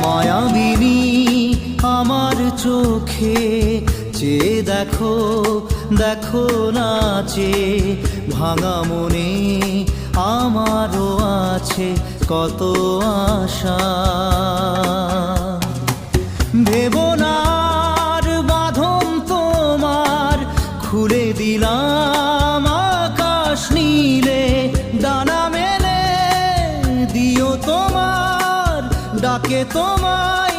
মায়াবিনী আমার চোখে চেয়ে দেখো, দেখো নাচে ভাঙা মনে আমারও আছে কত আশা। ভেবনার বাঁধন তোমার খুলে দিলাম আকাশ নীলে, ডানা মেলে দিও তোমার ডাকে তোমায়